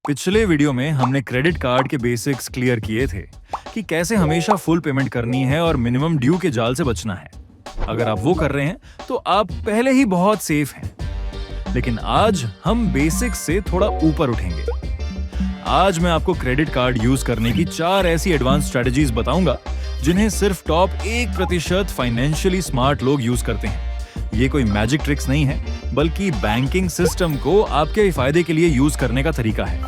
पिछले वीडियो में हमने क्रेडिट कार्ड के बेसिक्स क्लियर किए थे कि कैसे हमेशा फुल पेमेंट करनी है और मिनिमम ड्यू के जाल से बचना है। अगर आप वो कर रहे हैं तो आप पहले ही बहुत सेफ हैं। लेकिन आज हम बेसिक्स से थोड़ा ऊपर उठेंगे। आज मैं आपको क्रेडिट कार्ड यूज करने की 4 ऐसी एडवांस स्ट्रेटजीज बताऊंगा जिन्हें सिर्फ टॉप 1% फाइनेंशियली स्मार्ट लोग यूज करते हैं। ये कोई मैजिक ट्रिक्स नहीं है, बल्कि बैंकिंग सिस्टम को आपके फायदे के लिए यूज करने का तरीका है।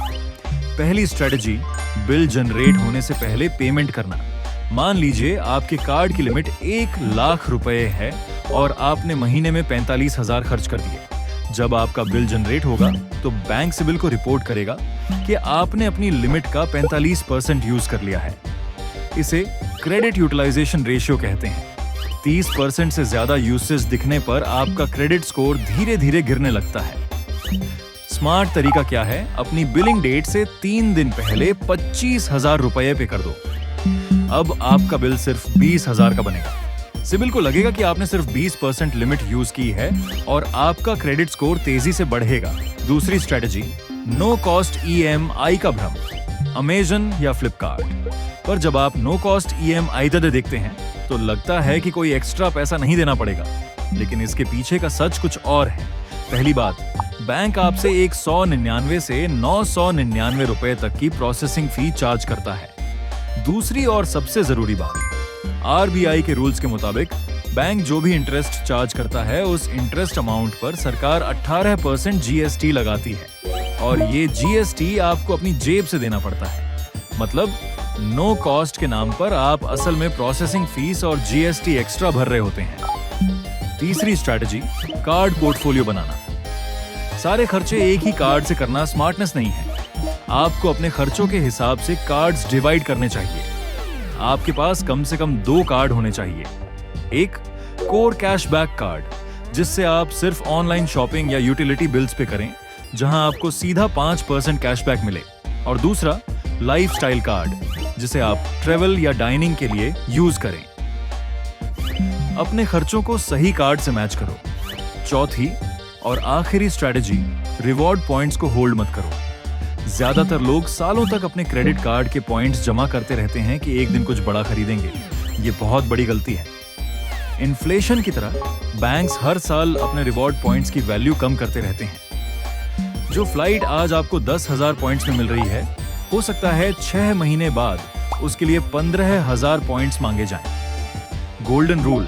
पहली स्ट्रेटजी, बिल जनरेट होने से पहले पेमेंट करना। मान लीजिए आपके कार्ड की लिमिट 1 लाख रुपए है और आपने महीने में 45,000 खर्च कर दिए। जब आपका बिल जनरेट होगा तो बैंक सिबिल को रिपोर्ट करेगा कि आपने अपनी लिमिट का 45% यूज कर लिया है। इसे क्रेडिट यूटिलाइजेशन रेशियो कहते हैं। 30% से ज्यादा यूसेज दिखने पर आपका क्रेडिट स्कोर धीरे धीरे गिरने लगता है। स्मार्ट तरीका क्या है? अपनी बिलिंग डेट से 3 दिन पहले 25,000 रुपए पे कर दो। अब आपका बिल सिर्फ 20,000 का बनेगा। सिबिल को लगेगा कि आपने सिर्फ 20% लिमिट यूज की है और आपका क्रेडिट स्कोर तेजी से बढ़ेगा। दूसरी स्ट्रेटजी, नो कॉस्ट EMI का भ्रम। अमेजन या फ्लिपकार्ट पर जब आप नो कॉस्ट EMI दर देखते हैं तो लगता है कि कोई एक्स्ट्रा पैसा नहीं देना पड़ेगा, लेकिन इसके पीछे का सच कुछ और है। पहली बात, बैंक आपसे 199 से 999 रुपए तक की प्रोसेसिंग फी चार्ज करता है। दूसरी और सबसे जरूरी बात, RBI के रूल्स के मुताबिक बैंक जो भी इंटरेस्ट चार्ज करता है उस इंटरेस्ट अमाउंट पर सरकार 18% GST लगाती है और ये GST आपको अपनी जेब से देना पड़ता है। मतलब नो कॉस्ट के नाम पर आप असल में प्रोसेसिंग फीस और GST एक्स्ट्रा भर रहे होते हैं। तीसरी स्ट्रैटेजी, कार्ड पोर्टफोलियो बनाना। सारे खर्चे एक ही कार्ड से करना स्मार्टनेस नहीं है। आपको अपने खर्चों के हिसाब से कार्ड्स डिवाइड करने चाहिए। आपके पास कम से कम 2 कार्ड होने चाहिए। एक कोर कैशबैक कार्ड, जिससे आप सिर्फ ऑनलाइन शॉपिंग या यूटिलिटी बिल्स पे करें, जहां आपको सीधा 5% कैशबैक मिले। और दूसरा लाइफस्टाइल कार्ड, जिसे आप ट्रेवल या डाइनिंग के लिए यूज करें। अपने खर्चों को सही कार्ड से मैच करो। चौथी और आखिरी स्ट्रेटजी, रिवॉर्ड पॉइंट्स को होल्ड मत करो। ज्यादातर लोग सालों तक अपने क्रेडिट कार्ड के पॉइंट्स जमा करते रहते हैं कि एक दिन कुछ बड़ा खरीदेंगे। ये बहुत बड़ी गलती है। इन्फ्लेशन की तरह बैंक्स हर साल अपने रिवॉर्ड पॉइंट्स की वैल्यू कम करते रहते हैं। जो फ्लाइट आज आपको 10,000 पॉइंट्स में मिल रही है, हो सकता है 6 महीने बाद उसके लिए 15,000 पॉइंट्स मांगे जाएं। गोल्डन रूल,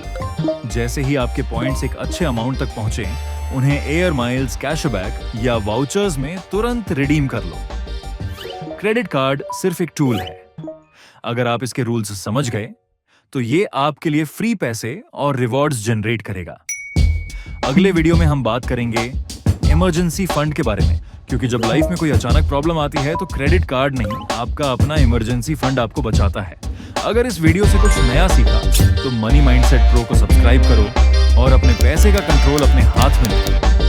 जैसे ही आपके पॉइंट्स एक अच्छे अमाउंट तक पहुंचे, उन्हें एयर माइल्स, कैशबैक या वाउचर्स में तुरंत रिडीम कर लो। क्रेडिट कार्ड सिर्फ एक टूल है। अगर आप इसके रूल्स समझ गए तो ये आपके लिए फ्री पैसे और रिवॉर्ड्स जनरेट करेगा। अगले वीडियो में हम बात करेंगे इमरजेंसी फंड के बारे में, क्योंकि जब लाइफ में कोई अचानक प्रॉब्लम आती है तो क्रेडिट कार्ड नहीं, आपका अपना इमरजेंसी फंड आपको बचाता है। अगर इस वीडियो से कुछ नया सीखा तो मनी माइंडसेट प्रो को सब्सक्राइब करो और अपने पैसे का कंट्रोल अपने हाथ में लो।